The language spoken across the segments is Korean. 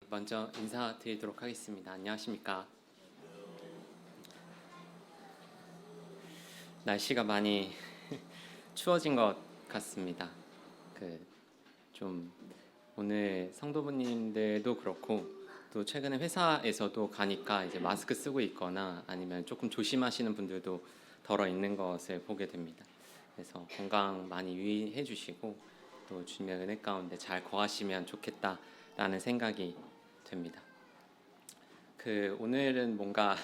먼저 인사드리도록 하겠습니다. 안녕하십니까? 날씨가 많이 추워진 것 같습니다. 좀 오늘 성도분님들도 그렇고 또 최근에 회사에서도 가니까 이제 마스크 쓰고 있거나 아니면 조금 조심하시는 분들도 덜어 있는 것을 보게 됩니다. 그래서 건강 많이 유의해 주시고 또 주님의 은혜 가운데 잘 거하시면 좋겠다라는 생각이 됩니다. 오늘은 뭔가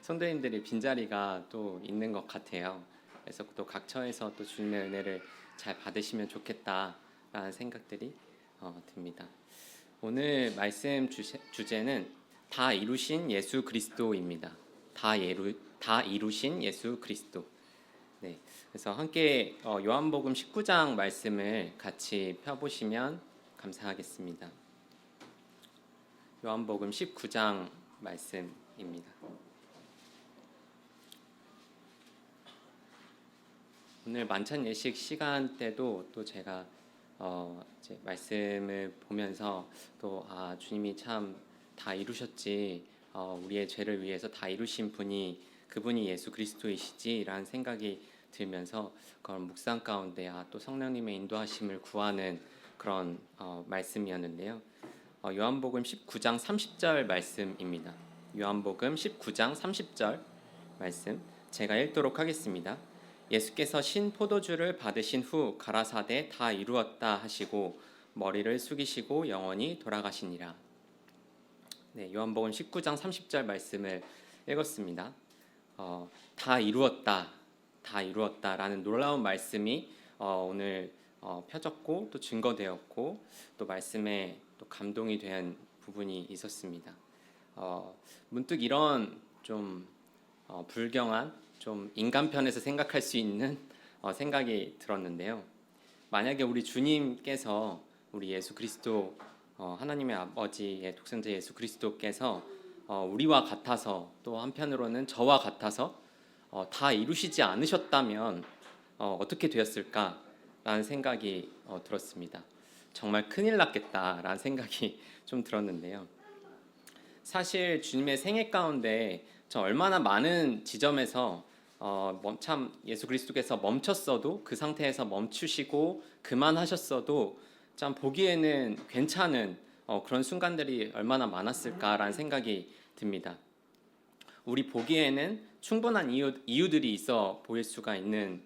성도님들이 빈자리가 또 있는 것 같아요. 그래서 또 각처에서 또 주님의 은혜를 잘 받으시면 좋겠다라는 생각들이 듭니다. 오늘 말씀 주제는 다 이루신 예수 그리스도입니다. 다 이루신 예수 그리스도. 네, 그래서 함께 요한복음 19장 말씀을 같이 펴보시면 감사하겠습니다. 요한복음 19장 말씀입니다. 오늘 만찬 예식 시간 때도 또 제가 이제 말씀을 보면서 또 주님이 참 다 이루셨지, 우리의 죄를 위해서 다 이루신 그분이 예수 그리스도이시지라는 생각이 들면서 그런 묵상 가운데 또 성령님의 인도하심을 구하는 그런 말씀이었는데요. 요한복음 19장 30절 말씀입니다. 요한복음 19장 30절 말씀 제가 읽도록 하겠습니다. 예수께서 신 포도주를 받으신 후 가라사대 다 이루었다 하시고 머리를 숙이시고 영원히 돌아가시니라. 네, 요한복음 19장 30절 말씀을 읽었습니다. 다 이루었다라는 놀라운 말씀이 오늘 펴졌고 또 증거되었고 또 말씀에 또 감동이 된 부분이 있었습니다. 문득 이런 좀 불경한 좀 인간편에서 생각할 수 있는 생각이 들었는데요. 만약에 우리 주님께서 우리 예수 그리스도 하나님의 아버지의 독생자 예수 그리스도께서 우리와 같아서 또 한편으로는 저와 같아서 다 이루시지 않으셨다면 어떻게 되었을까라는 생각이 들었습니다. 정말 큰일 났겠다라는 생각이 좀 들었는데요. 사실 주님의 생애 가운데 얼마나 많은 지점에서 참 예수 그리스도께서 멈췄어도 그 상태에서 멈추시고 그만하셨어도 참 보기에는 괜찮은 그런 순간들이 얼마나 많았을까라는 생각이 듭니다. 우리 보기에는 충분한 이유들이 있어 보일 수가 있는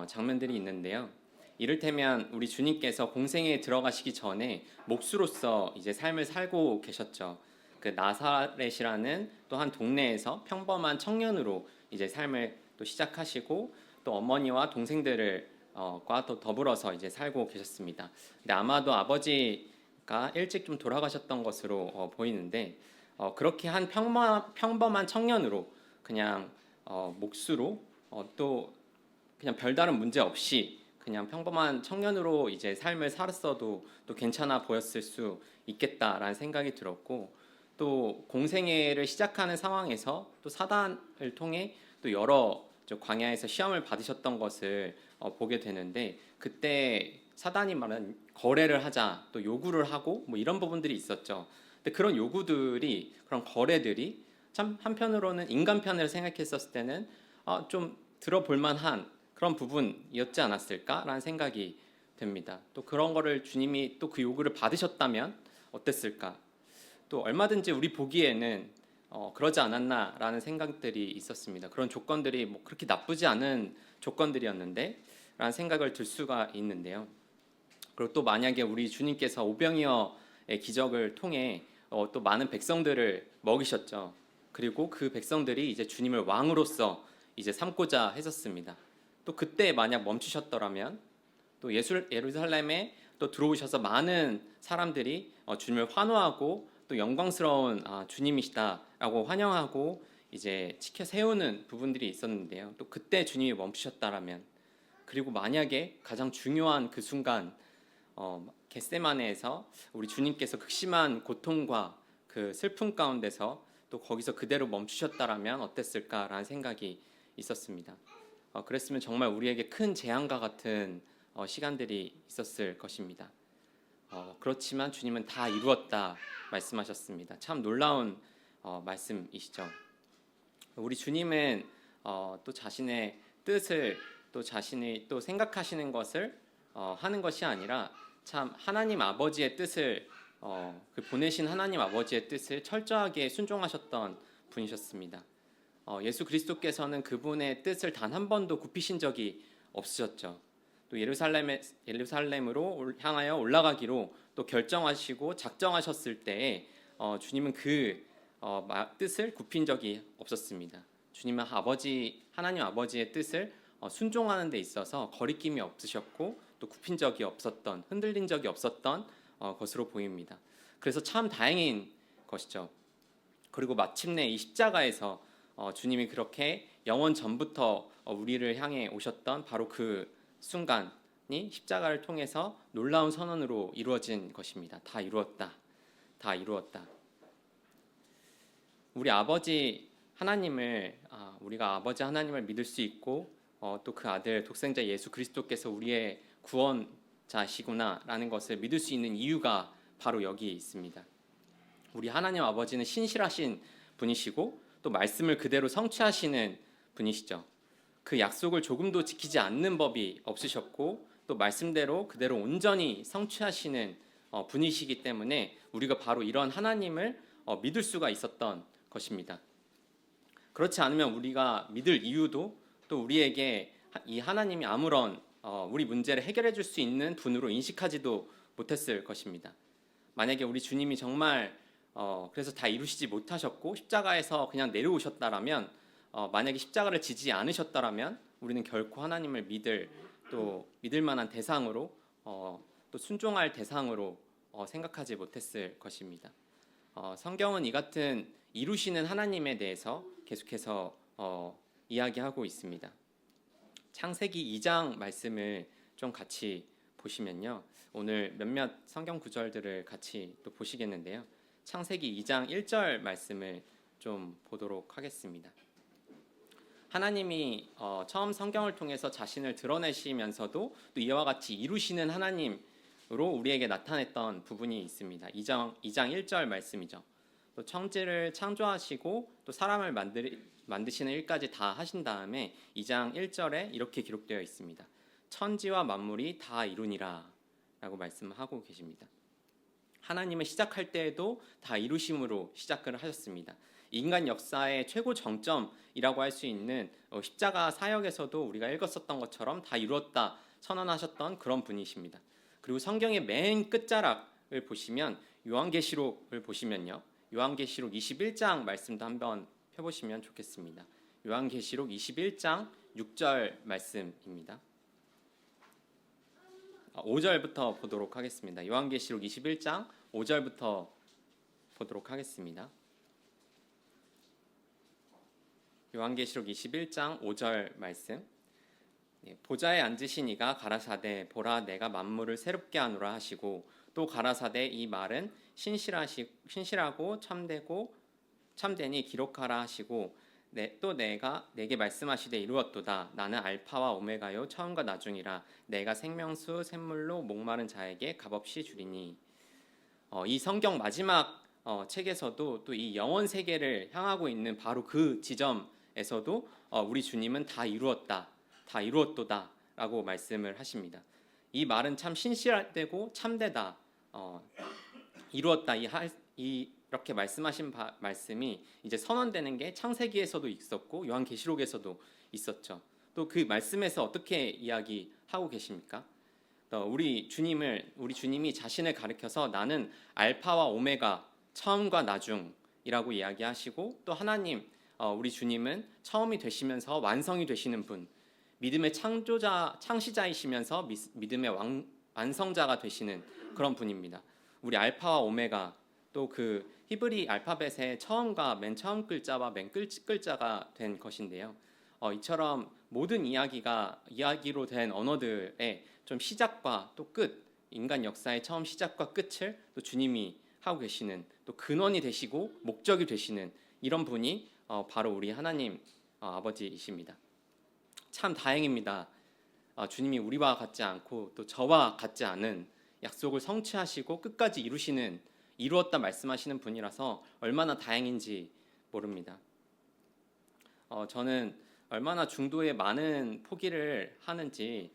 장면들이 있는데요. 이를테면 우리 주님께서 공생에 들어가시기 전에 목수로서 이제 삶을 살고 계셨죠. 그 나사렛이라는 또 한 동네에서 평범한 청년으로 이제 삶을 또 시작하시고 또 어머니와 동생들을 과또 더불어서 이제 살고 계셨습니다. 근데 아마도 아버지가 일찍 좀 돌아가셨던 것으로 보이는데 그렇게 한 평범한 청년으로 그냥 목수로 또 그냥 별다른 문제 없이 그냥 평범한 청년으로 이제 삶을 살았어도 또 괜찮아 보였을 수 있겠다라는 생각이 들었고 또 공생애를 시작하는 상황에서 또 사단을 통해 또 여러 광야에서 시험을 받으셨던 것을 보게 되는데 그때 사단이 말하는 거래를 하자 또 요구를 하고 뭐 이런 부분들이 있었죠. 근데 그런 요구들이 그런 거래들이 참 한편으로는 인간편을 생각했었을 때는 좀 들어볼 만한 그런 부분이었지 않았을까라는 생각이 됩니다. 또 그런 거를 주님이 또 그 요구를 받으셨다면 어땠을까? 또 얼마든지 우리 보기에는 그러지 않았나라는 생각들이 있었습니다. 그런 조건들이 뭐 그렇게 나쁘지 않은 조건들이었는데 라는 생각을 들 수가 있는데요. 그리고 또 만약에 우리 주님께서 오병이어의 기적을 통해 또 많은 백성들을 먹이셨죠. 그리고 그 백성들이 이제 주님을 왕으로서 이제 삼고자 했었습니다. 또 그때 만약 멈추셨더라면 또 예루살렘에 또 들어오셔서 많은 사람들이 주님을 환호하고 또 영광스러운 주님이시다라고 환영하고 이제 지켜 세우는 부분들이 있었는데요. 또 그때 주님이 멈추셨다라면 그리고 만약에 가장 중요한 그 순간 겟세마네에서 우리 주님께서 극심한 고통과 그 슬픔 가운데서 또 거기서 그대로 멈추셨다라면 어땠을까라는 생각이 있었습니다. 그랬으면 정말 우리에게 큰 재앙과 같은 시간들이 있었을 것입니다. 그렇지만 주님은 다 이루었다 말씀하셨습니다. 참 놀라운 말씀이시죠. 우리 주님은 또 자신의 뜻을 또 자신이 또 생각하시는 것을 하는 것이 아니라 참 하나님 아버지의 뜻을 그 보내신 하나님 아버지의 뜻을 철저하게 순종하셨던 분이셨습니다. 예수 그리스도께서는 그분의 뜻을 단 한 번도 굽히신 적이 없으셨죠. 또 예루살렘으로 향하여 올라가기로 또 결정하시고 작정하셨을 때에 주님은 그 뜻을 굽힌 적이 없었습니다. 주님은 하나님 아버지의 뜻을 순종하는 데 있어서 거리낌이 없으셨고 또 굽힌 적이 없었던, 흔들린 적이 없었던 것으로 보입니다. 그래서 참 다행인 것이죠. 그리고 마침내 이 십자가에서 주님이 그렇게 영원 전부터 우리를 향해 오셨던 바로 그 순간이 십자가를 통해서 놀라운 선언으로 이루어진 것입니다. 다 이루었다. 다 이루었다. 우리가 아버지 하나님을 믿을 수 있고 또 그 아들 독생자 예수 그리스도께서 우리의 구원자시구나라는 것을 믿을 수 있는 이유가 바로 여기에 있습니다. 우리 하나님 아버지는 신실하신 분이시고 또 말씀을 그대로 성취하시는 분이시죠. 그 약속을 조금도 지키지 않는 법이 없으셨고 또 말씀대로 그대로 온전히 성취하시는 분이시기 때문에 우리가 바로 이런 하나님을 믿을 수가 있었던 것입니다. 그렇지 않으면 우리가 믿을 이유도 또 우리에게 이 하나님이 아무런 우리 문제를 해결해 줄 수 있는 분으로 인식하지도 못했을 것입니다. 만약에 우리 주님이 정말 그래서 다 이루시지 못하셨고 십자가에서 그냥 내려오셨다라면 만약에 십자가를 지지 않으셨다라면 우리는 결코 하나님을 믿을 만한 대상으로 또 순종할 대상으로 생각하지 못했을 것입니다. 성경은 이 같은 이루시는 하나님에 대해서 계속해서 이야기하고 있습니다. 창세기 2장 말씀을 좀 같이 보시면요. 오늘 몇몇 성경 구절들을 같이 또 보시겠는데요. 창세기 2장 1절 말씀을 좀 보도록 하겠습니다. 하나님이 처음 성경을 통해서 자신을 드러내시면서도 또 이와 같이 이루시는 하나님으로 우리에게 나타냈던 부분이 있습니다. 2장 1절 말씀이죠. 또 천지를 창조하시고 또 사람을 만드시는 일까지 다 하신 다음에 2장 1절에 이렇게 기록되어 있습니다. 천지와 만물이 다 이루니라 라고 말씀하고 계십니다. 하나님은 시작할 때에도 다 이루심으로 시작을 하셨습니다. 인간 역사의 최고 정점이라고 할 수 있는 십자가 사역에서도 우리가 읽었었던 것처럼 다 이루었다 선언하셨던 그런 분이십니다. 그리고 성경의 맨 끝자락을 보시면 요한계시록을 보시면요. 요한계시록 21장 말씀도 한번 펴보시면 좋겠습니다. 요한계시록 21장 6절 말씀입니다. 5절부터 보도록 하겠습니다. 요한계시록 21장 5절부터 보도록 하겠습니다. 요한계시록 21장 5절 말씀. 보좌에 앉으신 이가 가라사대 보라 내가 만물을 새롭게 하노라 하시고 또 가라사대 이 말은 신실하고 참되니 기록하라 하시고 또 내가 내게 말씀하시되 이루었도다. 나는 알파와 오메가요 처음과 나중이라. 내가 생명수 샘물로 목마른 자에게 값없이 주리니. 이 성경 마지막 책에서도 또 이 영원 세계를 향하고 있는 바로 그 지점에서도 우리 주님은 다 이루었다, 다 이루었도다 라고 말씀을 하십니다. 이 말은 참 신실하고 참되다, 이루었다 이렇게 말씀하신 말씀이 이제 선언되는 게 창세기에서도 있었고 요한계시록에서도 있었죠. 또 그 말씀에서 어떻게 이야기하고 계십니까? 우리 주님이 자신을 가리켜서 나는 알파와 오메가, 처음과 나중이라고 이야기하시고 또 하나님, 우리 주님은 처음이 되시면서 완성이 되시는 분, 믿음의 창시자이시면서 믿음의 완성자가 되시는 그런 분입니다. 우리 알파와 오메가, 또 그 히브리 알파벳의 처음과 맨 처음 글자와 맨 끝 글자가 된 것인데요. 이처럼 모든 이야기로 된 언어들의 좀 시작과 또 끝, 인간 역사의 처음 시작과 끝을 또 주님이 하고 계시는, 또 근원이 되시고 목적이 되시는 이런 분이 바로 우리 하나님 아버지이십니다. 참 다행입니다. 주님이 우리와 같지 않고 또 저와 같지 않은 약속을 성취하시고 끝까지 이루었다 말씀하시는 분이라서 얼마나 다행인지 모릅니다. 저는 얼마나 중도에 많은 포기를 하는지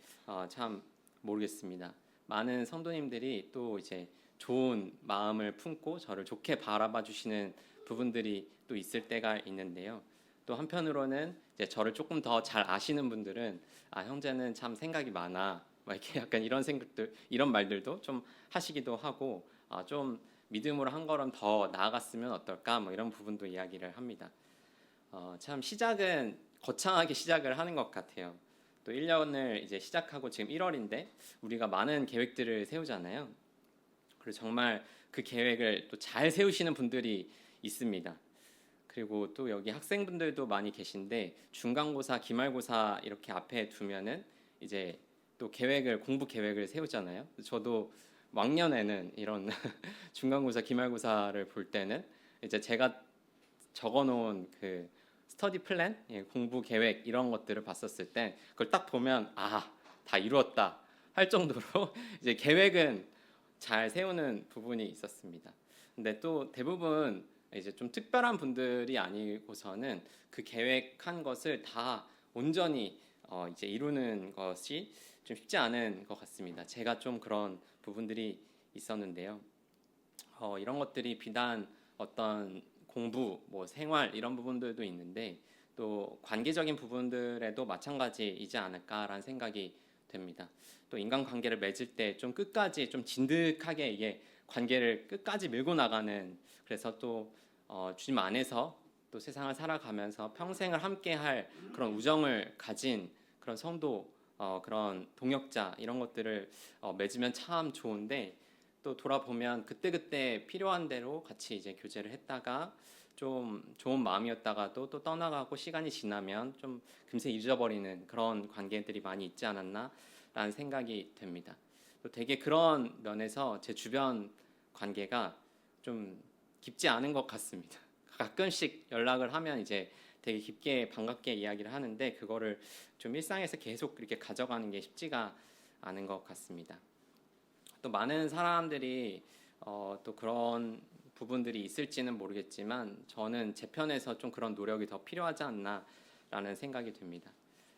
참 모르겠습니다. 많은 성도님들이 또 이제 좋은 마음을 품고 저를 좋게 바라봐 주시는 부분들이 또 있을 때가 있는데요. 또 한편으로는 이제 저를 조금 더 잘 아시는 분들은 형제는 참 생각이 많아, 막 이렇게 약간 이런 생각들, 이런 말들도 좀 하시기도 하고 좀 믿음으로 한 걸음 더 나아갔으면 어떨까, 뭐 이런 부분도 이야기를 합니다. 참 시작은 거창하게 시작을 하는 것 같아요. 또 1년을 이제 시작하고 지금 1월인데 우리가 많은 계획들을 세우잖아요. 그리고 정말 그 계획을 또 잘 세우시는 분들이 있습니다. 그리고 또 여기 학생분들도 많이 계신데 중간고사, 기말고사 이렇게 앞에 두면은 이제 또 공부 계획을 세우잖아요. 저도 왕년에는 이런 중간고사, 기말고사를 볼 때는 이제 제가 적어놓은 그 스터디 플랜, 공부 계획 이런 것들을 봤었을 때 그걸 딱 보면 다 이루었다 할 정도로 이제 계획은 잘 세우는 부분이 있었습니다. 근데 또 대부분 이제 좀 특별한 분들이 아니고서는 그 계획한 것을 다 온전히 이제 이루는 것이 좀 쉽지 않은 것 같습니다. 제가 좀 그런 부분들이 있었는데요. 이런 것들이 비단 어떤 공부, 뭐 생활 이런 부분들도 있는데 또 관계적인 부분들에도 마찬가지이지 않을까라는 생각이 됩니다. 또 인간관계를 맺을 때 좀 끝까지 좀 진득하게 이게 관계를 끝까지 밀고 나가는, 그래서 또 주님 안에서 또 세상을 살아가면서 평생을 함께할 그런 우정을 가진 그런 성도, 그런 동역자 이런 것들을 맺으면 참 좋은데 또 돌아보면 그때그때 필요한 대로 같이 이제 교제를 했다가 좀 좋은 마음이었다가도 또 떠나가고 시간이 지나면 좀 금세 잊어버리는 그런 관계들이 많이 있지 않았나라는 생각이 됩니다. 또 되게 그런 면에서 제 주변 관계가 좀 깊지 않은 것 같습니다. 가끔씩 연락을 하면 이제 되게 깊게 반갑게 이야기를 하는데 그거를 좀 일상에서 계속 이렇게 가져가는 게 쉽지가 않은 것 같습니다. 또 많은 사람들이 또 그런 부분들이 있을지는 모르겠지만 저는 제 편에서 좀 그런 노력이 더 필요하지 않나라는 생각이 듭니다.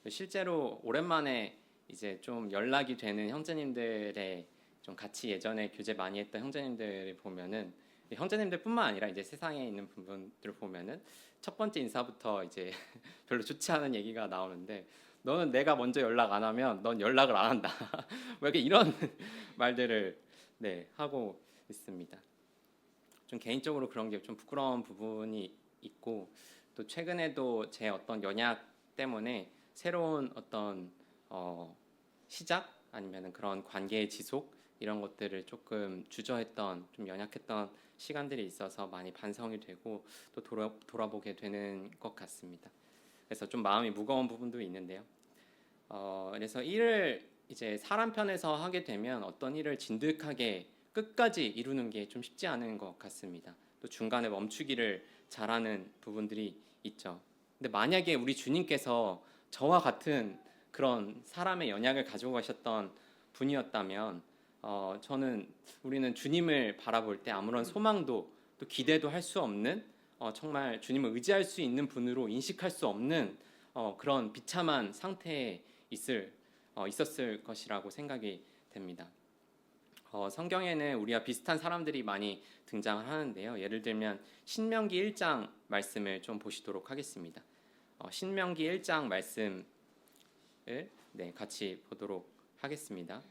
실제로 오랜만에 이제 좀 연락이 되는 형제님들의 좀 같이 예전에 교제 많이 했던 형제님들을 보면은 형제님들뿐만 아니라 이제 세상에 있는 부분들을 보면은 첫 번째 인사부터 이제 별로 좋지 않은 얘기가 나오는데 너는 내가 먼저 연락 안 하면 넌 연락을 안 한다. 뭐 이렇게 이런 말들을 하고 있습니다. 좀 개인적으로 그런 게 좀 부끄러운 부분이 있고 또 최근에도 제 어떤 연약 때문에 새로운 어떤 시작 아니면 그런 관계의 지속 이런 것들을 조금 주저했던 좀 연약했던 시간들이 있어서 많이 반성이 되고 또 돌아보게 되는 것 같습니다. 그래서 좀 마음이 무거운 부분도 있는데요. 그래서 일을 이제 사람 편에서 하게 되면 어떤 일을 진득하게 끝까지 이루는 게 좀 쉽지 않은 것 같습니다. 또 중간에 멈추기를 잘하는 부분들이 있죠. 근데 만약에 우리 주님께서 저와 같은 그런 사람의 연약을 가지고 가셨던 분이었다면 우리는 주님을 바라볼 때 아무런 소망도 또 기대도 할 수 없는 정말 주님을 의지할 수 있는 분으로 인식할 수 없는 그런 비참한 상태에 있었을 것이라고 생각이 됩니다. 성경에는 우리와 비슷한 사람들이 많이 등장을 하는데요. 예를 들면 신명기 1장 말씀을 좀 보시도록 하겠습니다. 신명기 1장 말씀을 같이 보도록 하겠습니다.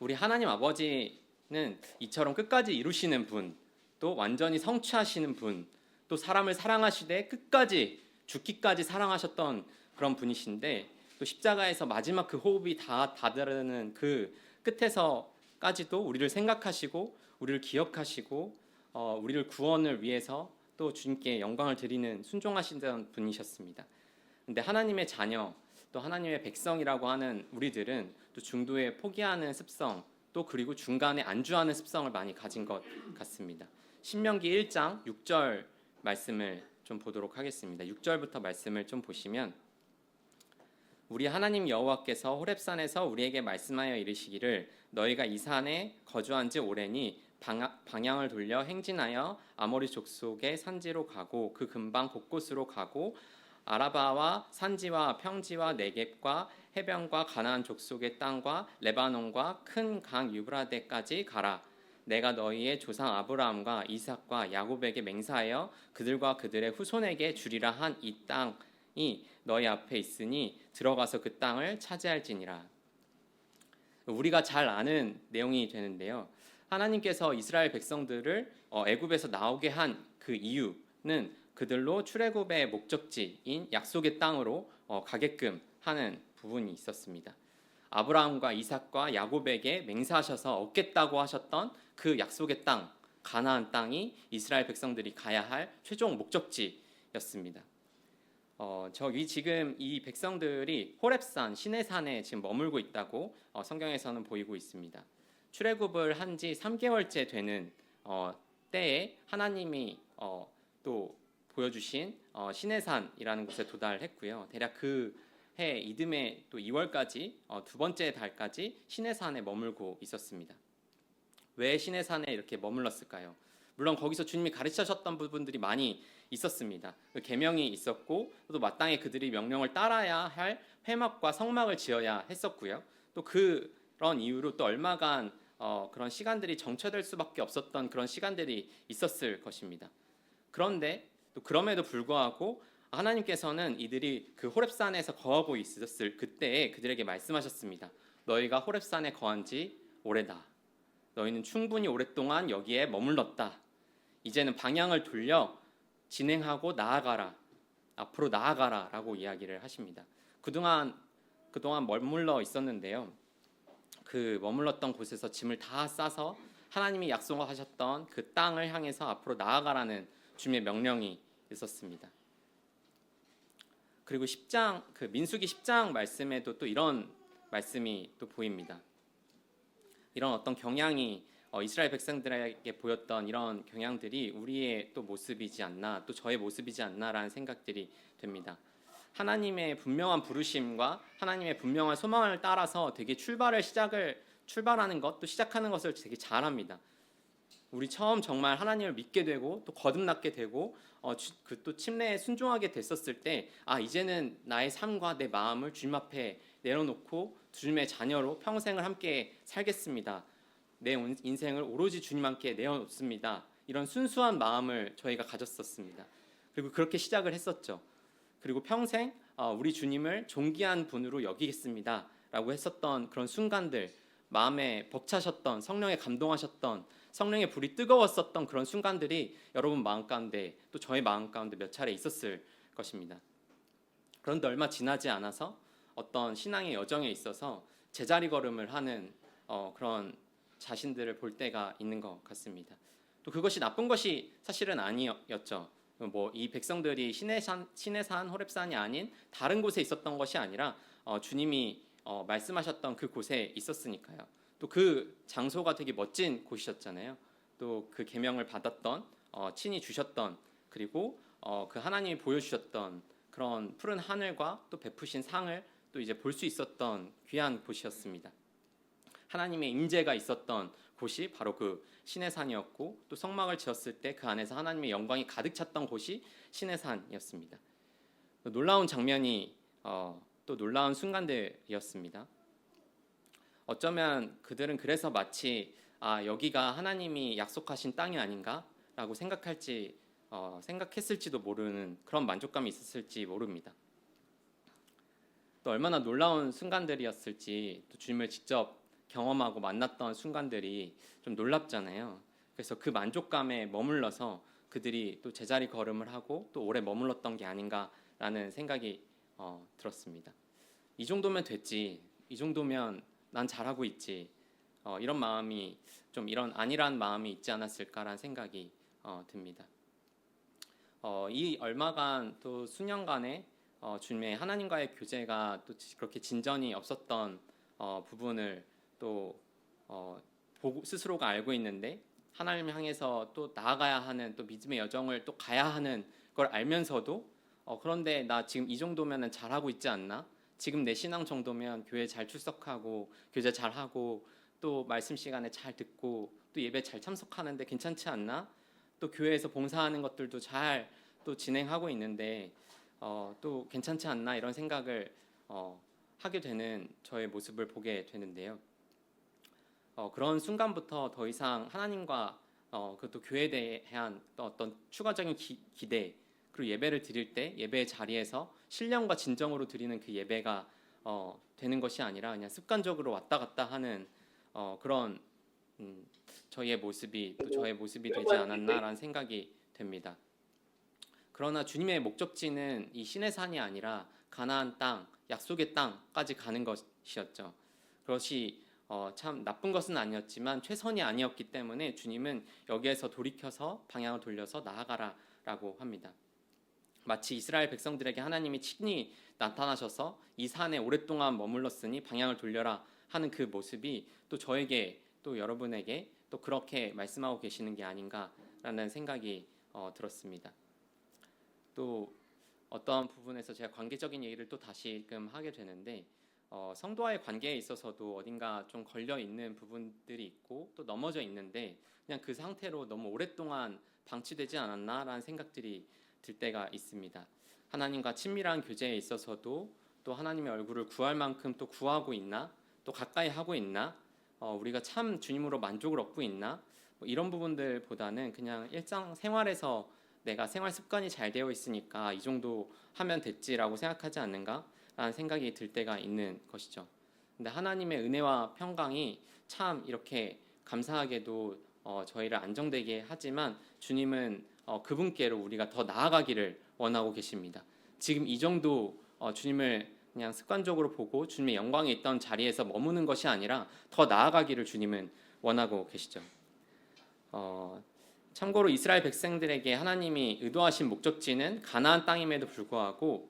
우리 하나님 아버지는 이처럼 끝까지 이루시는 분, 또 완전히 성취하시는 분, 또 사람을 사랑하시되 끝까지 죽기까지 사랑하셨던 그런 분이신데 또 십자가에서 마지막 그 호흡이 다 다다르는 그 끝에서까지도 우리를 생각하시고 우리를 기억하시고 우리를 구원을 위해서 또 주님께 영광을 드리는 순종하시던 분이셨습니다. 근데 하나님의 자녀 또 하나님의 백성이라고 하는 우리들은 또 중도에 포기하는 습성 또 그리고 중간에 안주하는 습성을 많이 가진 것 같습니다. 신명기 1장 6절 말씀을 좀 보도록 하겠습니다. 6절부터 말씀을 좀 보시면 우리 하나님 여호와께서 호렙산에서 우리에게 말씀하여 이르시기를 너희가 이 산에 거주한 지 오래니 방향을 돌려 행진하여 아모리 족속의 산지로 가고 그 근방 곳곳으로 가고 아라바와 산지와 평지와 네겝과 해변과 가나안 족속의 땅과 레바논과 큰 강 유브라데까지 가라. 내가 너희의 조상 아브라함과 이삭과 야곱에게 맹세하여 그들과 그들의 후손에게 주리라 한 이 땅이 너희 앞에 있으니 들어가서 그 땅을 차지할지니라. 우리가 잘 아는 내용이 되는데요. 하나님께서 이스라엘 백성들을 애굽에서 나오게 한 그 이유는 그들로 출애굽의 목적지인 약속의 땅으로 가게끔 하는 부분이 있었습니다. 아브라함과 이삭과 야곱에게 맹세하셔서 얻겠다고 하셨던 그 약속의 땅, 가나안 땅이 이스라엘 백성들이 가야 할 최종 목적지였습니다. 저기 지금 이 백성들이 호렙산, 시내산에 지금 머물고 있다고 성경에서는 보이고 있습니다. 출애굽을 한 지 3개월째 되는 때에 하나님이 또 보여주신 시내산이라는 곳에 도달했고요. 대략 그 해 이듬해 또 2월까지 두 번째 달까지 시내산에 머물고 있었습니다. 왜 시내산에 이렇게 머물렀을까요? 물론 거기서 주님이 가르치셨던 부분들이 많이 있었습니다. 그 계명이 있었고 또 마땅히 그들이 명령을 따라야 할 회막과 성막을 지어야 했었고요. 또 그런 이유로 또 얼마간 그런 시간들이 정체될 수밖에 없었던 그런 시간들이 있었을 것입니다. 그런데 또 그럼에도 불구하고 하나님께서는 이들이 그 호렙산에서 거하고 있었을 그때에 그들에게 말씀하셨습니다. 너희가 호렙산에 거한 지 오래다. 너희는 충분히 오랫동안 여기에 머물렀다. 이제는 방향을 돌려 진행하고 나아가라. 앞으로 나아가라 라고 이야기를 하십니다. 그동안 머물러 있었는데요. 그 머물렀던 곳에서 짐을 다 싸서 하나님이 약속하셨던 그 땅을 향해서 앞으로 나아가라는 주님의 명령이 있었습니다. 그리고 그 민수기 10장 말씀에도 또 이런 말씀이 또 보입니다. 이런 어떤 경향이 이스라엘 백성들에게 보였던 이런 경향들이 우리의 또 모습이지 않나, 또 저의 모습이지 않나라는 생각들이 됩니다. 하나님의 분명한 부르심과 하나님의 분명한 소망을 따라서 되게 출발하는 것, 또 시작하는 것을 되게 잘합니다. 우리 처음 정말 하나님을 믿게 되고 또 거듭났게 되고 그 또 침례에 순종하게 됐었을 때 이제는 나의 삶과 내 마음을 주님 앞에 내려놓고 주님의 자녀로 평생을 함께 살겠습니다. 내 인생을 오로지 주님 함께 내어놓습니다. 이런 순수한 마음을 저희가 가졌었습니다. 그리고 그렇게 시작을 했었죠. 그리고 평생 우리 주님을 존귀한 분으로 여기겠습니다 라고 했었던 그런 순간들, 마음에 벅차셨던, 성령에 감동하셨던, 성령의 불이 뜨거웠었던 그런 순간들이 여러분 마음 가운데 또 저의 마음 가운데 몇 차례 있었을 것입니다. 그런데 얼마 지나지 않아서 어떤 신앙의 여정에 있어서 제자리 걸음을 하는 그런 자신들을 볼 때가 있는 것 같습니다. 또 그것이 나쁜 것이 사실은 아니었죠. 이 백성들이 시내산 호렙산이 아닌 다른 곳에 있었던 것이 아니라 주님이 말씀하셨던 그 곳에 있었으니까요. 또 그 장소가 되게 멋진 곳이셨잖아요. 또 그 계명을 받았던 친히 주셨던 그리고 그 하나님이 보여주셨던 그런 푸른 하늘과 또 베푸신 상을 또 이제 볼 수 있었던 귀한 곳이었습니다. 하나님의 임재가 있었던 곳이 바로 그 시내산이었고 또 성막을 지었을 때 그 안에서 하나님의 영광이 가득 찼던 곳이 시내산이었습니다. 놀라운 장면이 또 놀라운 순간들이었습니다. 어쩌면 그들은 그래서 마치 여기가 하나님이 약속하신 땅이 아닌가라고 생각했을지도 모르는 그런 만족감이 있었을지 모릅니다. 또 얼마나 놀라운 순간들이었을지 또 주님을 직접 경험하고 만났던 순간들이 좀 놀랍잖아요. 그래서 그 만족감에 머물러서 그들이 또 제자리 걸음을 하고 또 오래 머물렀던 게 아닌가라는 생각이 들었습니다. 이 정도면 됐지, 이 정도면 난 잘하고 있지, 이런 마음이 좀 이런 안일한 마음이 있지 않았을까라는 생각이 듭니다. 이 얼마간 또 수년간의 주님의 하나님과의 교제가 또 그렇게 진전이 없었던 부분을 또 스스로가 알고 있는데 하나님을 향해서 또 나아가야 하는 또 믿음의 여정을 또 가야 하는 걸 알면서도 그런데 나 지금 이 정도면은 잘하고 있지 않나? 지금 내 신앙 정도면 교회 잘 출석하고 교제 잘 하고 또 말씀 시간에 잘 듣고 또 예배 잘 참석하는데 괜찮지 않나? 또 교회에서 봉사하는 것들도 잘 또 진행하고 있는데 또 괜찮지 않나 이런 생각을 하게 되는 저의 모습을 보게 되는데요. 그런 순간부터 더 이상 하나님과 그것도 교회에 대한 어떤 추가적인 기대 그리고 예배를 드릴 때 예배의 자리에서 신령과 진정으로 드리는 그 예배가 되는 것이 아니라 그냥 습관적으로 왔다 갔다 하는 그런 저의 모습이 되지 않았나라는 생각이 됩니다. 그러나 주님의 목적지는 이 시내산이 아니라 가나안 땅, 약속의 땅까지 가는 것이었죠. 그것이 참 나쁜 것은 아니었지만 최선이 아니었기 때문에 주님은 여기에서 돌이켜서 방향을 돌려서 나아가라라고 합니다. 마치 이스라엘 백성들에게 하나님이 친히 나타나셔서 이 산에 오랫동안 머물렀으니 방향을 돌려라 하는 그 모습이 또 저에게 또 여러분에게 또 그렇게 말씀하고 계시는 게 아닌가라는 생각이 들었습니다. 또 어떤 부분에서 제가 관계적인 얘기를 또 다시금 하게 되는데 성도와의 관계에 있어서도 어딘가 좀 걸려 있는 부분들이 있고 또 넘어져 있는데 그냥 그 상태로 너무 오랫동안 방치되지 않았나라는 생각들이 들 때가 있습니다. 하나님과 친밀한 교제에 있어서도 또 하나님의 얼굴을 구할 만큼 또 구하고 있나? 또 가까이 하고 있나? 우리가 참 주님으로 만족을 얻고 있나? 이런 부분들보다는 그냥 일상 생활에서 내가 생활 습관이 잘 되어 있으니까 이 정도 하면 됐지라고 생각하지 않는가라는 생각이 들 때가 있는 것이죠. 근데 하나님의 은혜와 평강이 참 이렇게 감사하게도 저희를 안정되게 하지만 주님은 그분께로 우리가 더 나아가기를 원하고 계십니다. 지금 이 정도 주님을 그냥 습관적으로 보고 주님의 영광에 있던 자리에서 머무는 것이 아니라 더 나아가기를 주님은 원하고 계시죠. 참고로 이스라엘 백성들에게 하나님이 의도하신 목적지는 가나안 땅임에도 불구하고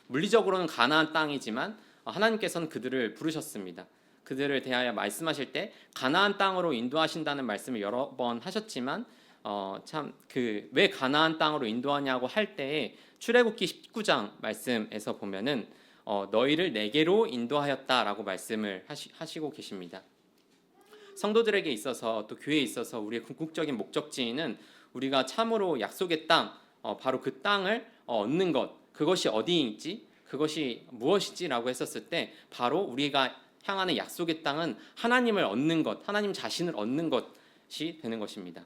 물리적으로는 가나안 땅이지만 하나님께서는 그들을 부르셨습니다. 그들을 대하여 말씀하실 때 가나안 땅으로 인도하신다는 말씀을 여러 번 하셨지만 참 왜 가나안 땅으로 인도하냐고 할 때에 출애굽기 19장 말씀에서 보면은 너희를 내게로 인도하였다라고 말씀을 하시고 계십니다. 성도들에게 있어서 또 교회에 있어서 우리의 궁극적인 목적지는 우리가 참으로 약속의 땅, 바로 그 땅을 얻는 것, 그것이 어디인지, 그것이 무엇이지라고 했었을 때 바로 우리가 향하는 약속의 땅은 하나님을 얻는 것, 하나님 자신을 얻는 것이 되는 것입니다.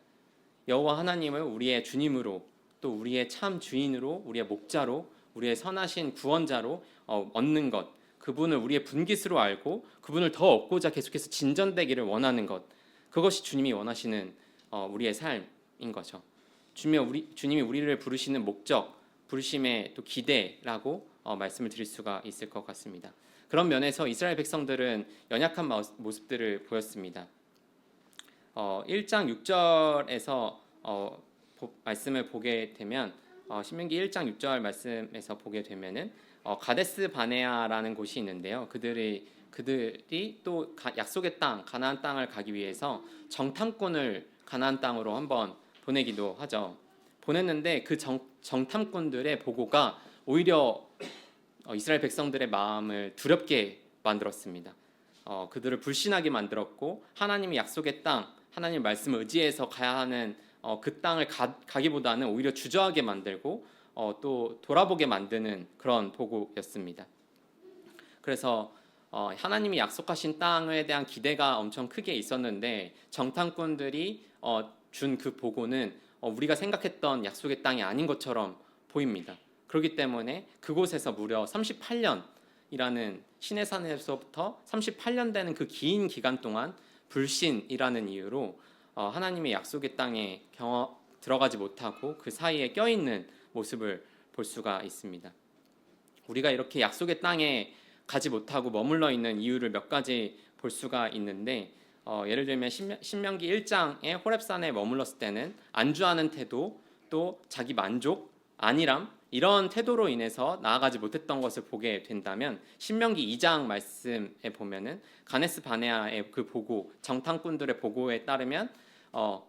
여호와 하나님을 우리의 주님으로 또 우리의 참 주인으로 우리의 목자로 우리의 선하신 구원자로 얻는 것, 그분을 우리의 분깃으로 알고 그분을 더 얻고자 계속해서 진전되기를 원하는 것, 그것이 주님이 원하시는 우리의 삶인 거죠. 주님이 우리를 부르시는 목적, 부르심의 또 기대라고 말씀을 드릴 수가 있을 것 같습니다. 그런 면에서 이스라엘 백성들은 연약한 모습들을 보였습니다. 1장 6절에서 말씀을 보게 되면 신명기 1장 6절 말씀에서 보게 되면은 가데스 바네아라는 곳이 있는데요. 그들이 또 약속의 땅 가나안 땅을 가기 위해서 정탐꾼을 가나안 땅으로 한번 보내기도 하죠. 보냈는데 그 정탐꾼들의 보고가 오히려 이스라엘 백성들의 마음을 두렵게 만들었습니다. 그들을 불신하게 만들었고 하나님의 약속의 땅, 하나님의 말씀을 의지해서 가야 하는 그 땅을 가기보다는 오히려 주저하게 만들고 또 돌아보게 만드는 그런 보고였습니다. 그래서 하나님이 약속하신 땅에 대한 기대가 엄청 크게 있었는데 정탐꾼들이 준 그 보고는 우리가 생각했던 약속의 땅이 아닌 것처럼 보입니다. 그렇기 때문에 그곳에서 무려 38년이라는 시내산에서부터 38년 되는 그 긴 기간 동안 불신이라는 이유로 하나님의 약속의 땅에 들어가지 못하고 그 사이에 껴있는 모습을 볼 수가 있습니다. 우리가 이렇게 약속의 땅에 가지 못하고 머물러 있는 이유를 몇 가지 볼 수가 있는데 예를 들면 신명기 1장에 호렙산에 머물렀을 때는 안주하는 태도, 또 자기 만족, 안일함 이런 태도로 인해서 나아가지 못했던 것을 보게 된다면 신명기 2장 말씀에 보면은 가데스 바네아의 그 보고, 정탐꾼들의 보고에 따르면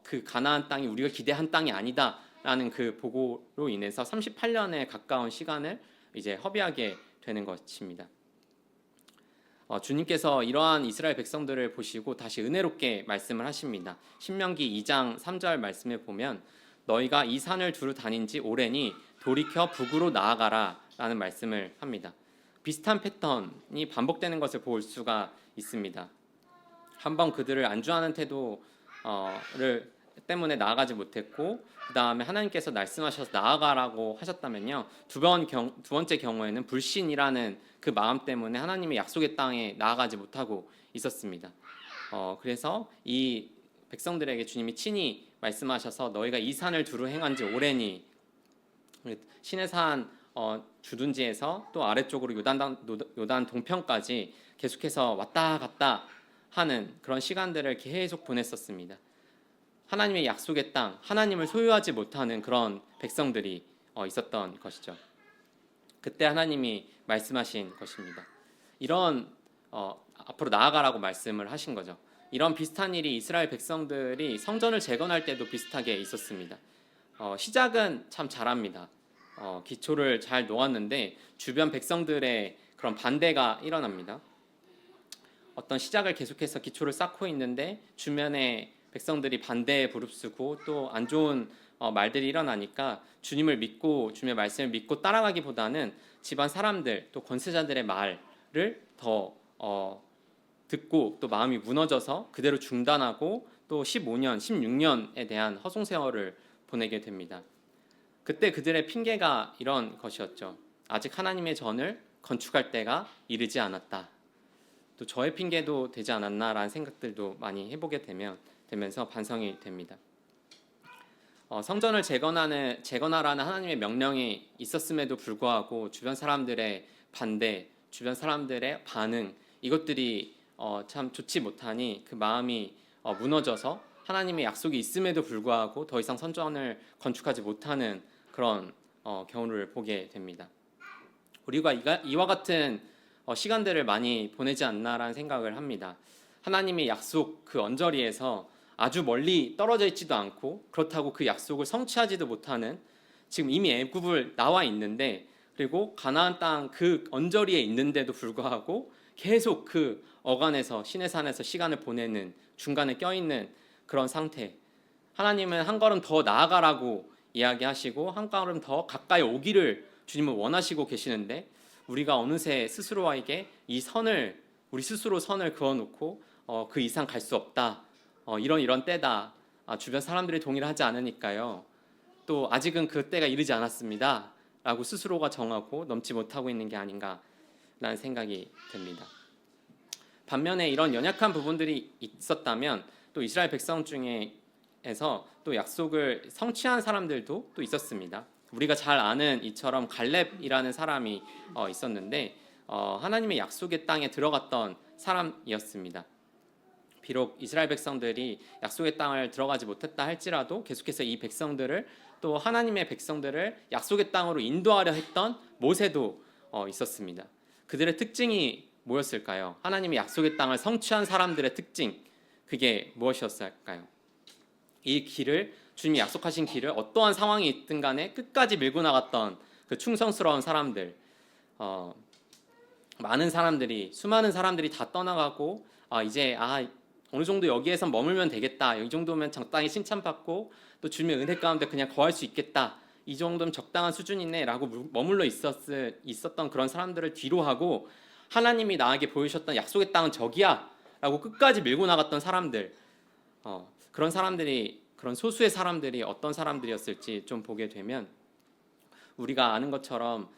그 가나안 땅이 우리가 기대한 땅이 아니다라는 그 보고로 인해서 38년에 가까운 시간을 이제 허비하게 되는 것입니다. 주님께서 이러한 이스라엘 백성들을 보시고 다시 은혜롭게 말씀을 하십니다. 신명기 2장 3절 말씀에 보면 너희가 이 산을 두루 다닌 지 오래니 돌이켜 북으로 나아가라 라는 말씀을 합니다. 비슷한 패턴이 반복되는 것을 볼 수가 있습니다. 한번 그들을 안주하는 태도를 때문에 나아가지 못했고 그 다음에 하나님께서 말씀하셔서 나아가라고 하셨다면요, 두 번째 경우에는 불신이라는 그 마음 때문에 하나님의 약속의 땅에 나아가지 못하고 있었습니다. 그래서 이 백성들에게 주님이 친히 말씀하셔서 너희가 이 산을 두루 행한 지 오래니, 시내산 주둔지에서 또 아래쪽으로 요단 동편까지 계속해서 왔다 갔다 하는 그런 시간들을 계속 보냈었습니다. 하나님의 약속의 땅, 하나님을 소유하지 못하는 그런 백성들이 있었던 것이죠. 그때 하나님이 말씀하신 것입니다. 이런 앞으로 나아가라고 말씀을 하신 거죠. 이런 비슷한 일이 이스라엘 백성들이 성전을 재건할 때도 비슷하게 있었습니다. 시작은 참 잘합니다. 기초를 잘 놓았는데 주변 백성들의 그런 반대가 일어납니다. 어떤 시작을 계속해서 기초를 쌓고 있는데 주변에 백성들이 반대에 부릅쓰고 또 안 좋은 말들이 일어나니까 주님을 믿고 주님의 말씀을 믿고 따라가기보다는 집안 사람들 또 권세자들의 말을 더 듣고 또 마음이 무너져서 그대로 중단하고 또 15년, 16년에 대한 허송 세월을 보내게 됩니다. 그때 그들의 핑계가 이런 것이었죠. 아직 하나님의 전을 건축할 때가 이르지 않았다. 또 저의 핑계도 되지 않았나라는 생각들도 많이 해보게 되면서 반성이 됩니다. 성전을 재건하라는 하나님의 명령이 있었음에도 불구하고 주변 사람들의 반대, 주변 사람들의 반응, 이것들이 참 좋지 못하니 그 마음이 무너져서 하나님의 약속이 있음에도 불구하고 더 이상 성전을 건축하지 못하는 그런 경우를 보게 됩니다. 우리가 이와 같은 시간들을 많이 보내지 않나라는 생각을 합니다. 하나님의 약속 그 언저리에서 아주 멀리 떨어져 있지도 않고 그렇다고 그 약속을 성취하지도 못하는, 지금 이미 애굽을 나와 있는데 그리고 가나안 땅 그 언저리에 있는데도 불구하고 계속 그 어간에서 시내산에서 시간을 보내는, 중간에 껴있는 그런 상태. 하나님은 한 걸음 더 나아가라고 이야기하시고 한 걸음 더 가까이 오기를 주님은 원하시고 계시는데 우리가 어느새 스스로에게 우리 스스로 선을 그어놓고 그 이상 갈 수 없다, 이런 때다, 주변 사람들이 동의를 하지 않으니까요, 또 아직은 그 때가 이르지 않았습니다 라고 스스로가 정하고 넘지 못하고 있는 게 아닌가라는 생각이 듭니다. 반면에 이런 연약한 부분들이 있었다면 또 이스라엘 백성 중에서 또 약속을 성취한 사람들도 또 있었습니다. 우리가 잘 아는 이처럼 갈렙이라는 사람이 있었는데 하나님의 약속의 땅에 들어갔던 사람이었습니다. 비록 이스라엘 백성들이 약속의 땅을 들어가지 못했다 할지라도 계속해서 이 백성들을, 또 하나님의 백성들을 약속의 땅으로 인도하려 했던 모세도 있었습니다. 그들의 특징이 뭐였을까요? 하나님의 약속의 땅을 성취한 사람들의 특징, 그게 무엇이었을까요? 이 길을, 주님이 약속하신 길을 어떠한 상황이 있든 간에 끝까지 밀고 나갔던 그 충성스러운 사람들, 수많은 사람들이 다 떠나가고 이제 어느 정도 여기에서 머물면 되겠다, 이 정도면 적당히 칭찬받고 또 주님의 은혜 가운데 그냥 거할 수 있겠다, 이 정도면 적당한 수준이네 라고 머물러 있었던 그런 사람들을 뒤로하고 하나님이 나에게 보여주셨던 약속의 땅은 저기야 라고 끝까지 밀고 나갔던 사람들, 그런 소수의 사람들이 어떤 사람들이었을지 좀 보게 되면, 우리가 아는 것처럼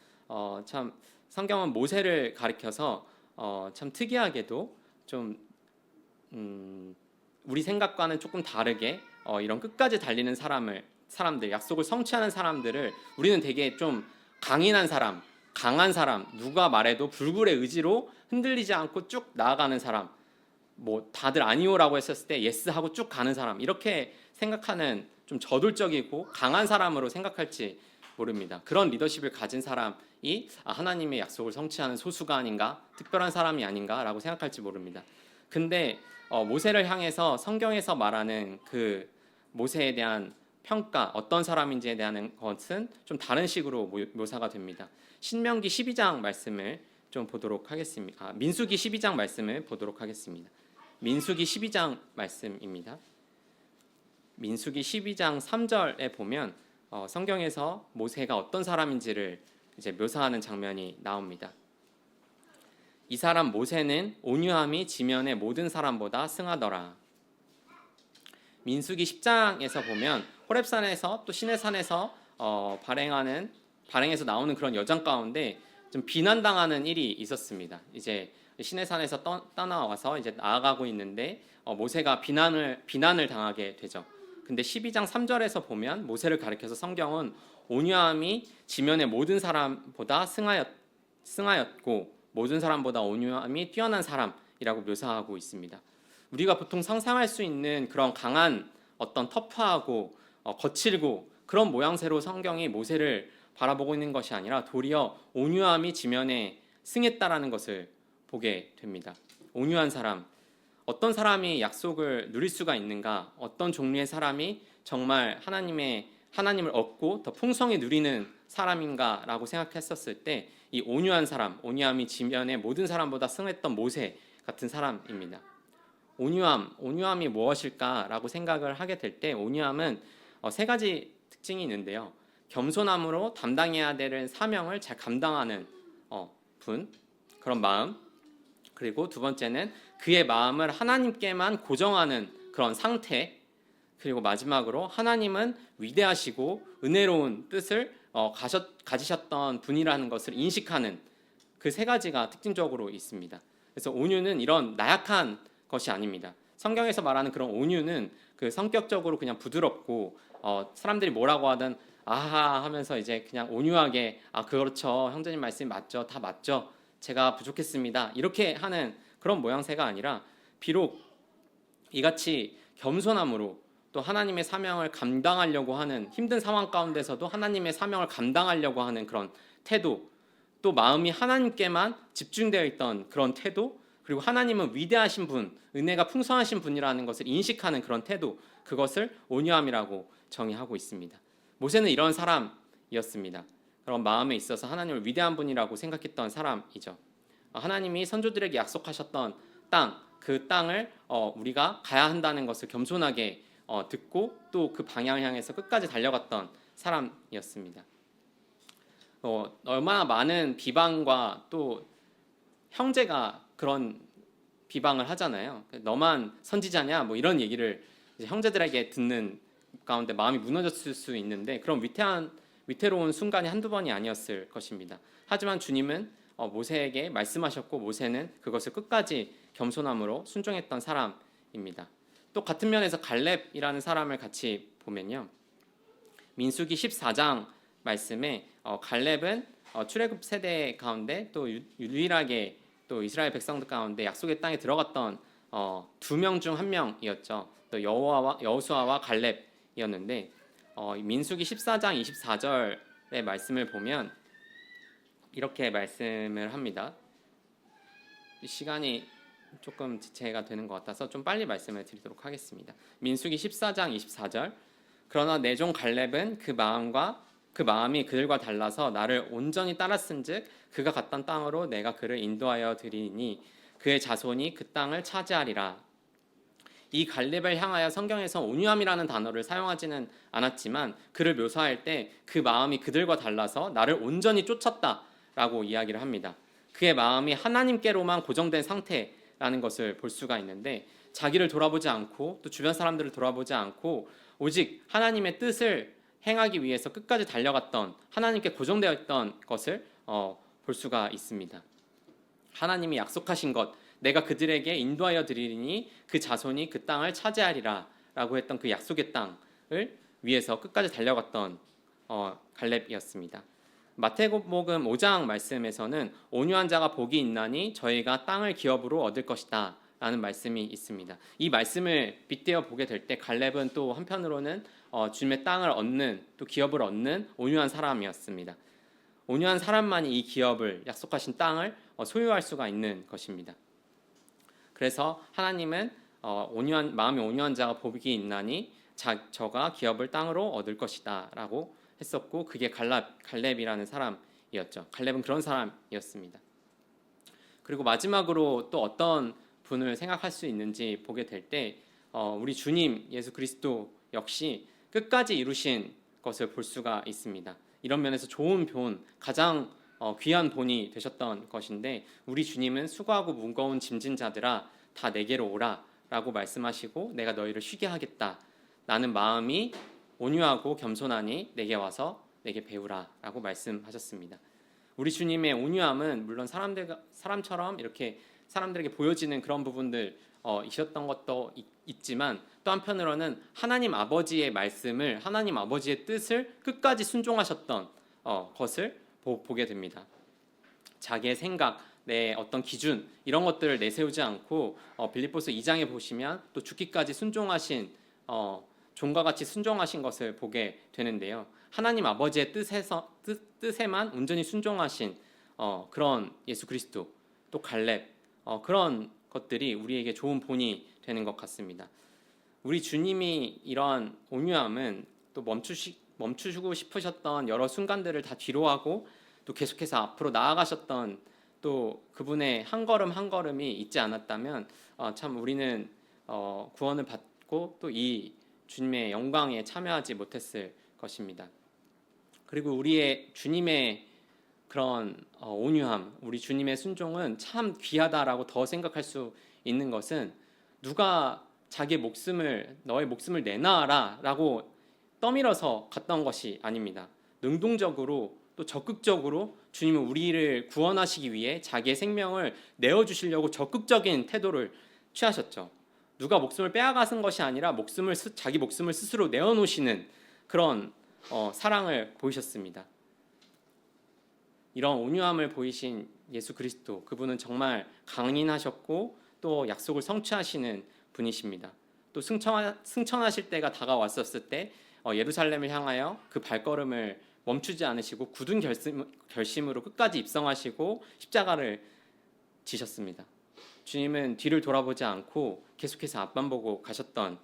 참 성경은 모세를 가리켜서 참 특이하게도 좀 우리 생각과는 조금 다르게 이런 끝까지 달리는 사람들, 약속을 성취하는 사람들을 우리는 되게 좀 강인한 사람, 강한 사람, 누가 말해도 불굴의 의지로 흔들리지 않고 쭉 나아가는 사람, 뭐 다들 아니오라고 했었을 때 예스하고 쭉 가는 사람, 이렇게 생각하는 좀 저돌적이고 강한 사람으로 생각할지 모릅니다. 그런 리더십을 가진 사람이 하나님의 약속을 성취하는 소수가 아닌가, 특별한 사람이 아닌가라고 생각할지 모릅니다. 근데 모세를 향해서 성경에서 말하는 그 모세에 대한 평가, 어떤 사람인지에 대한 것은 좀 다른 식으로 묘사가 됩니다. 신명기 12장 말씀을 좀 보도록 하겠습니다. 민수기 12장 말씀을 보도록 하겠습니다. 민수기 12장 말씀입니다. 민수기 12장 3절에 보면 성경에서 모세가 어떤 사람인지를 이제 묘사하는 장면이 나옵니다. 이 사람 모세는 온유함이 지면의 모든 사람보다 승하더라. 민수기 10장에서 보면 호렙산에서 또 시내산에서 발행해서 나오는 그런 여정 가운데 좀 비난당하는 일이 있었습니다. 이제 시내산에서 떠나와서 이제 나아가고 있는데 모세가 비난을 당하게 되죠. 근데 12장 3절에서 보면 모세를 가리켜서 성경은 온유함이 지면의 모든 사람보다 승하였고 모든 사람보다 온유함이 뛰어난 사람이라고 묘사하고 있습니다. 우리가 보통 상상할 수 있는 그런 강한 어떤 터프하고 거칠고 그런 모양새로 성경이 모세를 바라보고 있는 것이 아니라 도리어 온유함이 지면에 승했다라는 것을 보게 됩니다. 온유한 사람, 어떤 사람이 약속을 누릴 수가 있는가? 어떤 종류의 사람이 정말 하나님을 얻고 더 풍성히 누리는 사람인가라고 생각했었을 때 이 온유한 사람, 온유함이 지면의 모든 사람보다 승했던 모세 같은 사람입니다. 온유함이 무엇일까라고 생각을 하게 될 때 온유함은 세 가지 특징이 있는데요. 겸손함으로 담당해야 되는 사명을 잘 감당하는 분, 그런 마음. 그리고 두 번째는 그의 마음을 하나님께만 고정하는 그런 상태. 그리고 마지막으로 하나님은 위대하시고 은혜로운 뜻을 가지셨던 분이라는 것을 인식하는 그 세 가지가 특징적으로 있습니다. 그래서 온유는 이런 나약한 것이 아닙니다. 성경에서 말하는 그런 온유는 그 성격적으로 그냥 부드럽고 사람들이 뭐라고 하든 아하 하면서 이제 그냥 온유하게 그렇죠, 형제님 말씀이 맞죠, 다 맞죠, 제가 부족했습니다, 이렇게 하는 그런 모양새가 아니라 비록 이같이 겸손함으로 또 하나님의 사명을 감당하려고 하는 힘든 상황 가운데서도 하나님의 사명을 감당하려고 하는 그런 태도, 또 마음이 하나님께만 집중되어 있던 그런 태도, 그리고 하나님은 위대하신 분, 은혜가 풍성하신 분이라는 것을 인식하는 그런 태도, 그것을 온유함이라고 정의하고 있습니다. 모세는 이런 사람이었습니다. 그런 마음에 있어서 하나님을 위대한 분이라고 생각했던 사람이죠. 하나님이 선조들에게 약속하셨던 땅, 그 땅을 우리가 가야 한다는 것을 겸손하게 듣고 또 그 방향을 향해서 끝까지 달려갔던 사람이었습니다. 얼마나 많은 비방과 또 형제가 그런 비방을 하잖아요. 너만 선지자냐 뭐 이런 얘기를 이제 형제들에게 듣는 가운데 마음이 무너졌을 수 있는데 그런 위태로운 순간이 한두 번이 아니었을 것입니다. 하지만 주님은 모세에게 말씀하셨고 모세는 그것을 끝까지 겸손함으로 순종했던 사람입니다. 또 같은 면에서 갈렙이라는 사람을 같이 보면요, 민수기 14장 말씀에 갈렙은 출애굽 세대 가운데 또 유일하게 또 이스라엘 백성들 가운데 약속의 땅에 들어갔던 두 명 중 한 명이었죠. 또 여호수아와 갈렙이었는데 민수기 14장 24절의 말씀을 보면 이렇게 말씀을 합니다. 시간이 조금 지체가 되는 것 같아서 좀 빨리 말씀을 드리도록 하겠습니다. 민수기 14장 24절, 그러나 내 종 갈렙은 그 마음이 그들과 달라서 나를 온전히 따랐은즉 그가 갔던 땅으로 내가 그를 인도하여 드리니 그의 자손이 그 땅을 차지하리라. 이 갈렙을 향하여 성경에서 온유함이라는 단어를 사용하지는 않았지만 그를 묘사할 때 그 마음이 그들과 달라서 나를 온전히 쫓았다라고 이야기를 합니다. 그의 마음이 하나님께로만 고정된 상태라는 것을 볼 수가 있는데 자기를 돌아보지 않고 또 주변 사람들을 돌아보지 않고 오직 하나님의 뜻을 행하기 위해서 끝까지 달려갔던, 하나님께 고정되어 있던 것을 볼 수가 있습니다. 하나님이 약속하신 것, 내가 그들에게 인도하여 드리니 그 자손이 그 땅을 차지하리라 라고 했던 그 약속의 땅을 위해서 끝까지 달려갔던 갈렙이었습니다. 마태복음 5장 말씀에서는 온유한 자가 복이 있나니 저희가 땅을 기업으로 얻을 것이다 라는 말씀이 있습니다. 이 말씀을 빗대어 보게 될 때 갈렙은 또 한편으로는 주님의 땅을 얻는, 또 기업을 얻는 온유한 사람이었습니다. 온유한 사람만이 이 기업을, 약속하신 땅을 소유할 수가 있는 것입니다. 그래서 하나님은 마음이 온유한 자가 복이 있나니 저가 기업을 땅으로 얻을 것이다 라고 했었고, 그게 갈렙이라는 사람이었죠. 갈렙은 그런 사람이었습니다. 그리고 마지막으로 또 어떤 분을 생각할 수 있는지 보게 될 때 우리 주님 예수 그리스도 역시 끝까지 이루신 것을 볼 수가 있습니다. 이런 면에서 좋은 본, 가장 귀한 본이 되셨던 것인데, 우리 주님은 수고하고 무거운 짐진 자들아 다 내게로 오라 라고 말씀하시고, 내가 너희를 쉬게 하겠다, 나는 마음이 온유하고 겸손하니 내게 와서 내게 배우라 라고 말씀하셨습니다. 우리 주님의 온유함은 물론 사람처럼 이렇게 사람들에게 보여지는 그런 부분들 있었던 것도 있지만, 또 한편으로는 하나님 아버지의 말씀을, 하나님 아버지의 뜻을 끝까지 순종하셨던 것을 보게 됩니다. 자기의 생각, 내 어떤 기준 이런 것들을 내세우지 않고 빌립보서 2장에 보시면 또 죽기까지 순종하신, 종과 같이 순종하신 것을 보게 되는데요. 하나님 아버지의 뜻에만 온전히 순종하신 그런 예수 그리스도, 또 갈렙, 그런 것들이 우리에게 좋은 본이 되는 것 같습니다. 우리 주님이 이러한 온유함은 또 멈추시고 싶으셨던 여러 순간들을 다 뒤로하고 또 계속해서 앞으로 나아가셨던, 또 그분의 한 걸음 한 걸음이 있지 않았다면 참 우리는 구원을 받고 또 이 주님의 영광에 참여하지 못했을 것입니다. 그리고 우리의 주님의 그런 온유함, 우리 주님의 순종은 참 귀하다라고 더 생각할 수 있는 것은, 누가 자기 목숨을, 너의 목숨을 내놔라 라고 떠밀어서 갔던 것이 아닙니다. 능동적으로 또 적극적으로 주님은 우리를 구원하시기 위해 자기의 생명을 내어주시려고 적극적인 태도를 취하셨죠. 누가 목숨을 빼앗은 것이 아니라 자기 목숨을 스스로 내어놓으시는 그런 사랑을 보이셨습니다. 이런 온유함을 보이신 예수 그리스도, 그분은 정말 강인하셨고 또 약속을 성취하시는 분이십니다. 또 승천하실 때가 다가왔었을 때 예루살렘을 향하여 그 발걸음을 멈추지 않으시고 굳은 결심으로 끝까지 입성하시고 십자가를 지셨습니다. 주님은 뒤를 돌아보지 않고 계속해서 앞만 보고 가셨던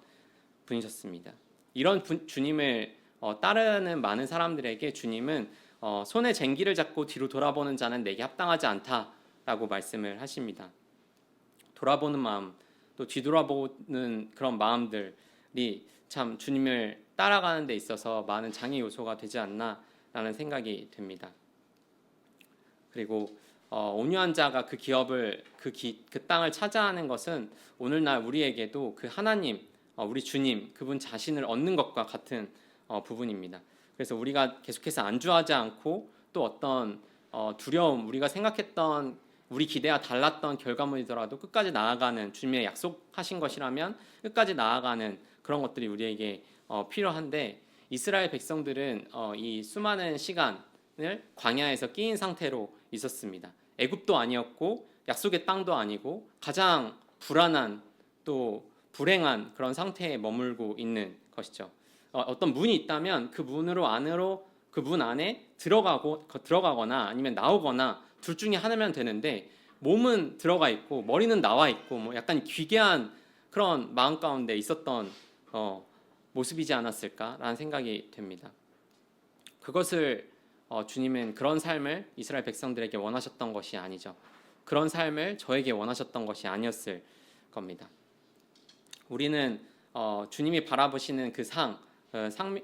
분이셨습니다. 이런 주님을 따르는 많은 사람들에게 주님은 손에 쟁기를 잡고 뒤로 돌아보는 자는 내게 합당하지 않다라고 말씀을 하십니다. 돌아보는 마음, 또 뒤돌아보는 그런 마음들이 참 주님을 따라가는 데 있어서 많은 장애 요소가 되지 않나라는 생각이 됩니다. 그리고 온유한 자가 그 기업을, 그 땅을 차지하는 것은 오늘날 우리에게도 그 하나님, 우리 주님, 그분 자신을 얻는 것과 같은 부분입니다. 그래서 우리가 계속해서 안주하지 않고 또 어떤 두려움, 우리가 생각했던, 우리 기대와 달랐던 결과물이더라도 끝까지 나아가는, 주님의 약속하신 것이라면 끝까지 나아가는 그런 것들이 우리에게 필요한데, 이스라엘 백성들은 이 수많은 시간을 광야에서 끼인 상태로 있었습니다. 애굽도 아니었고 약속의 땅도 아니고 가장 불안한 또 불행한 그런 상태에 머물고 있는 것이죠. 어떤 문이 있다면 그 안으로, 그 문 안에 들어가거나 아니면 나오거나 둘 중에 하나면 되는데, 몸은 들어가 있고 머리는 나와 있고 뭐 약간 기괴한 그런 마음 가운데 있었던 모습이지 않았을까라는 생각이 됩니다. 그것을 주님은 그런 삶을 이스라엘 백성들에게 원하셨던 것이 아니죠. 그런 삶을 저에게 원하셨던 것이 아니었을 겁니다. 우리는 주님이 바라보시는 그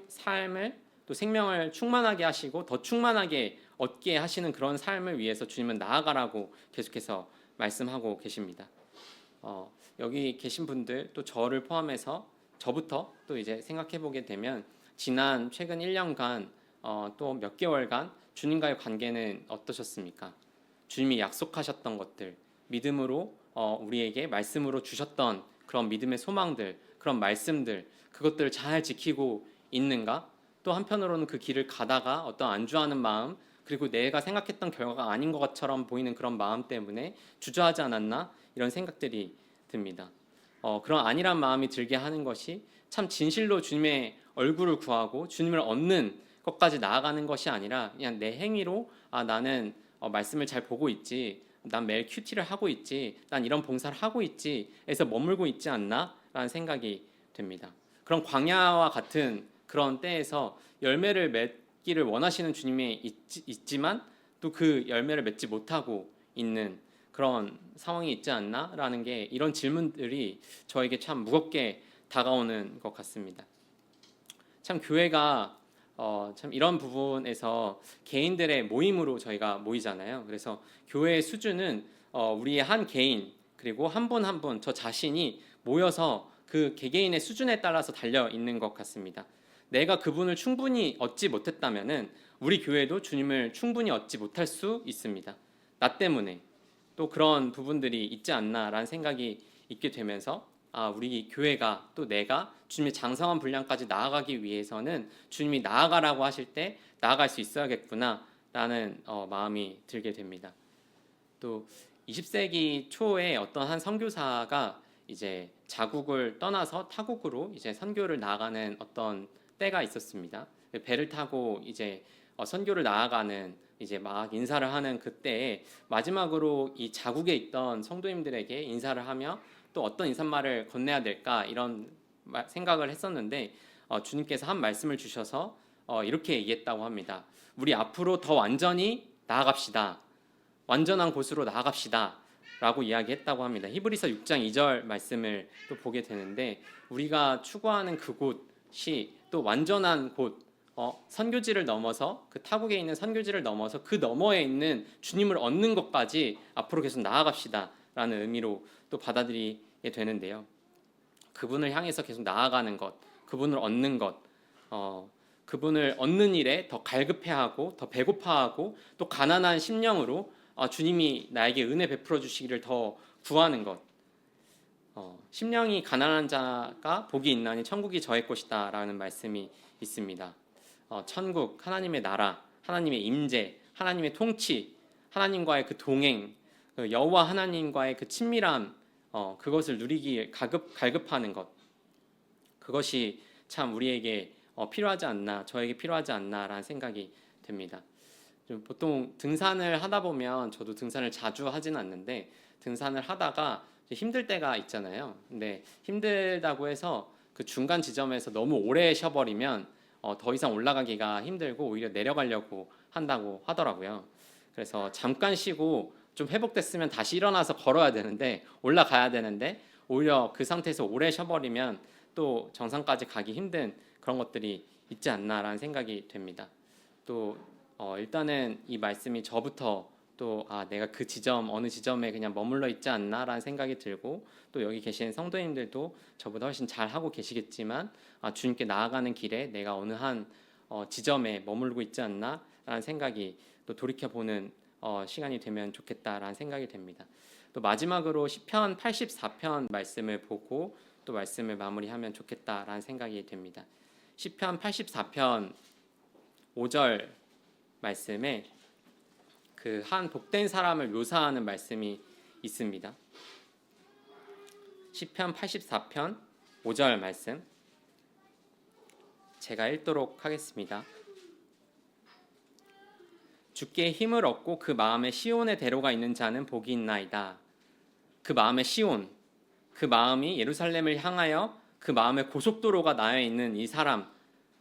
삶을, 또 생명을 충만하게 하시고 더 충만하게 얻게 하시는 그런 삶을 위해서 주님은 나아가라고 계속해서 말씀하고 계십니다. 여기 계신 분들, 또 저를 포함해서 저부터 또 이제 생각해 보게 되면, 최근 1년간 또 몇 개월간 주님과의 관계는 어떠셨습니까? 주님이 약속하셨던 것들, 믿음으로 우리에게 말씀으로 주셨던 그런 믿음의 소망들, 그런 말씀들, 그것들을 잘 지키고 있는가? 또 한편으로는 그 길을 가다가 어떤 안주하는 마음, 그리고 내가 생각했던 결과가 아닌 것처럼 보이는 그런 마음 때문에 주저하지 않았나? 이런 생각들이 듭니다. 그런 안일한 마음이 들게 하는 것이 참 진실로 주님의 얼굴을 구하고 주님을 얻는 것까지 나아가는 것이 아니라, 그냥 내 행위로 나는 말씀을 잘 보고 있지, 난 매일 큐티를 하고 있지, 난 이런 봉사를 하고 있지 해서 머물고 있지 않나? 라는 생각이 됩니다. 그런 광야와 같은 그런 때에서 열매를 맺기를 원하시는 주님이 있지만 또 그 열매를 맺지 못하고 있는 그런 상황이 있지 않나라는 게, 이런 질문들이 저에게 참 무겁게 다가오는 것 같습니다. 참 교회가 참 이런 부분에서 개인들의 모임으로 저희가 모이잖아요. 그래서 교회의 수준은 우리의 한 개인, 그리고 한 분 한 분 저 자신이 모여서 그 개개인의 수준에 따라서 달려 있는 것 같습니다. 내가 그분을 충분히 얻지 못했다면은 우리 교회도 주님을 충분히 얻지 못할 수 있습니다. 나 때문에 또 그런 부분들이 있지 않나라는 생각이 있게 되면서, 우리 교회가 또 내가 주님의 장성한 분량까지 나아가기 위해서는 주님이 나아가라고 하실 때 나아갈 수 있어야겠구나라는 마음이 들게 됩니다. 또 20세기 초에 어떤 한 선교사가 이제 자국을 떠나서 타국으로 이제 선교를 나아가는 어떤 때가 있었습니다. 배를 타고 이제 선교를 나아가는, 이제 막 인사를 하는 그때에 마지막으로 이 자국에 있던 성도님들에게 인사를 하며 또 어떤 인사말을 건네야 될까, 이런 생각을 했었는데 주님께서 한 말씀을 주셔서 이렇게 얘기했다고 합니다. 우리 앞으로 더 완전히 나아갑시다. 완전한 곳으로 나아갑시다 라고 이야기했다고 합니다. 히브리서 6장 2절 말씀을 또 보게 되는데, 우리가 추구하는 그곳이 또 완전한 곳, 선교지를 넘어서, 그 타국에 있는 선교지를 넘어서 그 너머에 있는 주님을 얻는 것까지 앞으로 계속 나아갑시다 라는 의미로 또 받아들이게 되는데요. 그분을 향해서 계속 나아가는 것, 그분을 얻는 것, 그분을 얻는 일에 더 갈급해하고 더 배고파하고 또 가난한 심령으로 주님이 나에게 은혜 베풀어 주시기를 더 구하는 것. 심령이 가난한 자가 복이 있나니 천국이 저의 것이다 라는 말씀이 있습니다. 천국, 하나님의 나라, 하나님의 임재, 하나님의 통치, 하나님과의 그 동행, 여호와 하나님과의 그 친밀함, 그것을 누리기 갈급하는 것, 그것이 참 우리에게 필요하지 않나, 저에게 필요하지 않나라는 생각이 됩니다. 보통 등산을 하다 보면, 저도 등산을 자주 하진 않는데 등산을 하다가 힘들 때가 있잖아요. 근데 힘들다고 해서 그 중간 지점에서 너무 오래 쉬어버리면 더 이상 올라가기가 힘들고 오히려 내려가려고 한다고 하더라고요. 그래서 잠깐 쉬고 좀 회복됐으면 다시 일어나서 걸어야 되는데, 올라가야 되는데 오히려 그 상태에서 오래 쉬어버리면 또 정상까지 가기 힘든 그런 것들이 있지 않나라는 생각이 됩니다. 또 일단은 이 말씀이 저부터 또 내가 그 지점, 어느 지점에 그냥 머물러 있지 않나라는 생각이 들고, 또 여기 계신 성도님들도 저보다 훨씬 잘하고 계시겠지만 주님께 나아가는 길에 내가 어느 한 지점에 머물고 있지 않나라는 생각이 또 돌이켜보는 시간이 되면 좋겠다라는 생각이 됩니다. 또 마지막으로 시편 84편 말씀을 보고 또 말씀을 마무리하면 좋겠다라는 생각이 됩니다. 시편 84편 5절 말씀에 그 한 복된 사람을 묘사하는 말씀이 있습니다. 시편 84편 5절 말씀 제가 읽도록 하겠습니다. 주께 힘을 얻고 그 마음에 시온의 대로가 있는 자는 복이 있나이다. 그 마음에 시온, 그 마음이 예루살렘을 향하여 그 마음에 고속도로가 나여 있는 이 사람,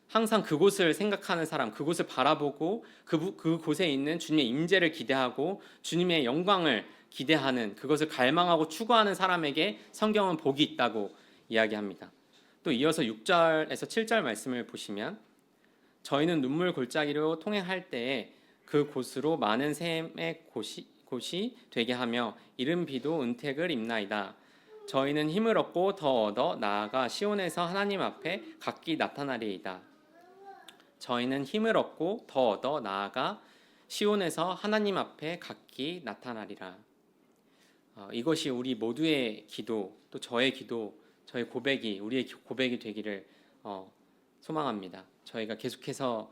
항상 그곳을 생각하는 사람, 그곳을 바라보고 그곳에 있는 주님의 임재를 기대하고 주님의 영광을 기대하는, 그것을 갈망하고 추구하는 사람에게 성경은 복이 있다고 이야기합니다. 또 이어서 6절에서 7절 말씀을 보시면, 저희는 눈물 골짜기로 통행할 때에 그 곳으로 많은 샘의 곳이 되게 하며 이른 비도 은택을 입나이다. 저희는 힘을 얻고 더 얻어 나아가 시온에서 하나님 앞에 각기 나타나리이다. 저희는 힘을 얻고 더 얻어 나아가 시온에서 하나님 앞에 각기 나타나리라. 이것이 우리 모두의 기도, 또 저의 기도, 저의 고백이, 우리의 고백이 되기를 소망합니다. 저희가 계속해서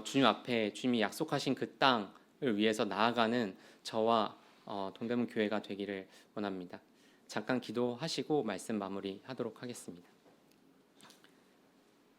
주님 앞에 주님이 약속하신 그 땅을 위해서 나아가는 저와 동대문 교회가 되기를 원합니다. 잠깐 기도하시고 말씀 마무리하도록 하겠습니다.